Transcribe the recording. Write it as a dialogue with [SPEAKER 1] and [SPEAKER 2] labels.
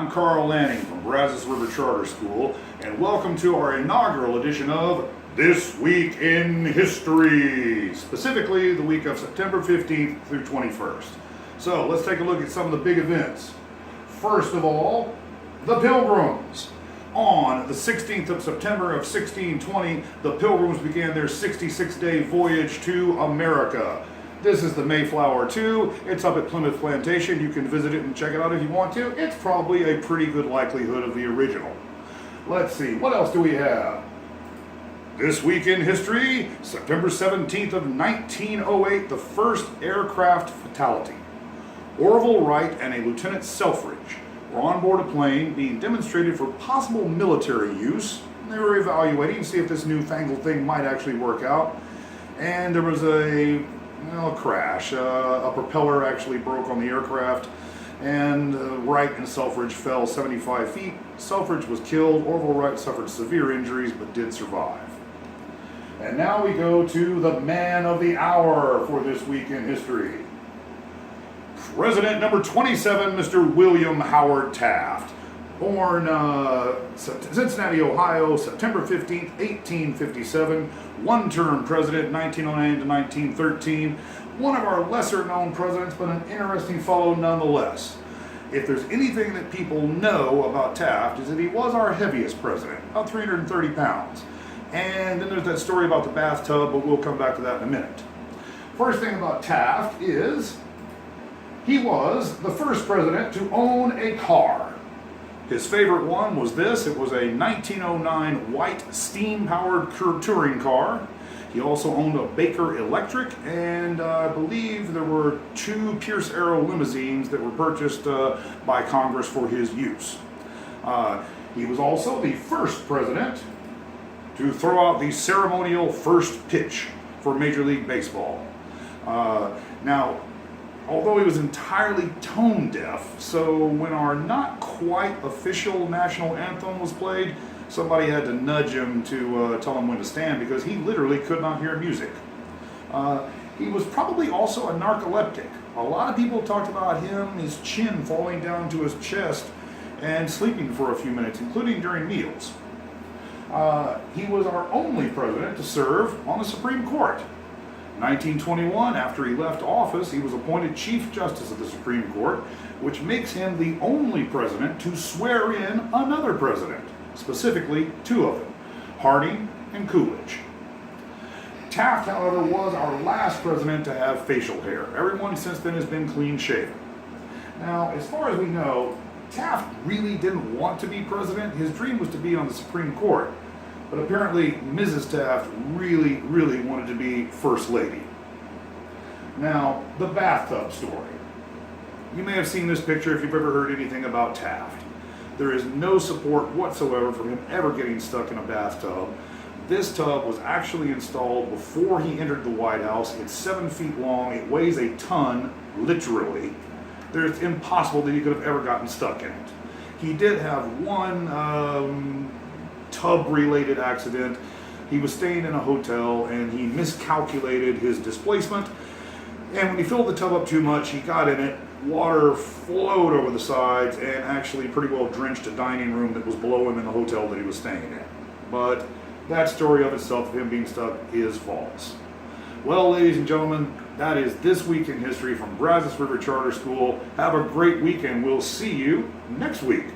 [SPEAKER 1] I'm Carl Lanning from Brazos River Charter School, and welcome to our inaugural edition of This Week in History, specifically the week of September 15th through 21st. So let's take a look at some of the big events. First of all, the Pilgrims. On the 16th of September of 1620, the Pilgrims began their 66-day voyage to America. This is the Mayflower 2. It's up at Plymouth Plantation. You can visit it and check it out if you want to. It's probably a pretty good likelihood of the original. Let's see, what else do we have? This week in history, September 17th of 1908, the first aircraft fatality. Orville Wright and a Lieutenant Selfridge were on board a plane being demonstrated for possible military use. They were evaluating to see if this newfangled thing might actually work out. And there was a crash. A propeller actually broke on the aircraft, and Wright and Selfridge fell 75 feet. Selfridge was killed. Orville Wright suffered severe injuries but did survive. And now we go to the man of the hour for this week in history. President number 27, Mr. William Howard Taft. Born Cincinnati, Ohio, September 15th, 1857. One-term president, 1909 to 1913. One of our lesser-known presidents, but an interesting fellow nonetheless. If there's anything that people know about Taft, is that he was our heaviest president, about 330 pounds. And then there's that story about the bathtub, but we'll come back to that in a minute. First thing about Taft is he was the first president to own a car. His favorite one was this. It was a 1909 white steam-powered touring car. He also owned a Baker Electric, and I believe there were 2 Pierce Arrow limousines that were purchased by Congress for his use. He was also the first president to throw out the ceremonial first pitch for Major League Baseball. Now, although he was entirely tone deaf, so when our not quite official national anthem was played, somebody had to nudge him to tell him when to stand because he literally could not hear music. He was probably also a narcoleptic. A lot of people talked about him, his chin falling down to his chest and sleeping for a few minutes, including during meals. He was our only president to serve on the Supreme Court. 1921, after he left office, he was appointed Chief Justice of the Supreme Court, which makes him the only president to swear in another president, specifically 2 of them, Harding and Coolidge. Taft, however, was our last president to have facial hair. Everyone since then has been clean shaven. Now, as far as we know, Taft really didn't want to be president. His dream was to be on the Supreme Court. But apparently, Mrs. Taft really, really wanted to be First Lady. Now, the Bathtub Story. You may have seen this picture if you've ever heard anything about Taft. There is no support whatsoever from him ever getting stuck in a bathtub. This tub was actually installed before he entered the White House. It's 7 feet long. It weighs a ton, literally. It's impossible that he could have ever gotten stuck in it. He did have one tub-related accident. He was staying in a hotel and he miscalculated his displacement, and when he filled the tub up too much, he got in it. Water flowed over the sides and actually pretty well drenched a dining room that was below him in the hotel that he was staying in. But that story of itself, of him being stuck, is false. Well, ladies and gentlemen, that is This Week in History from Brazos River Charter School. Have a great weekend. We'll see you next week.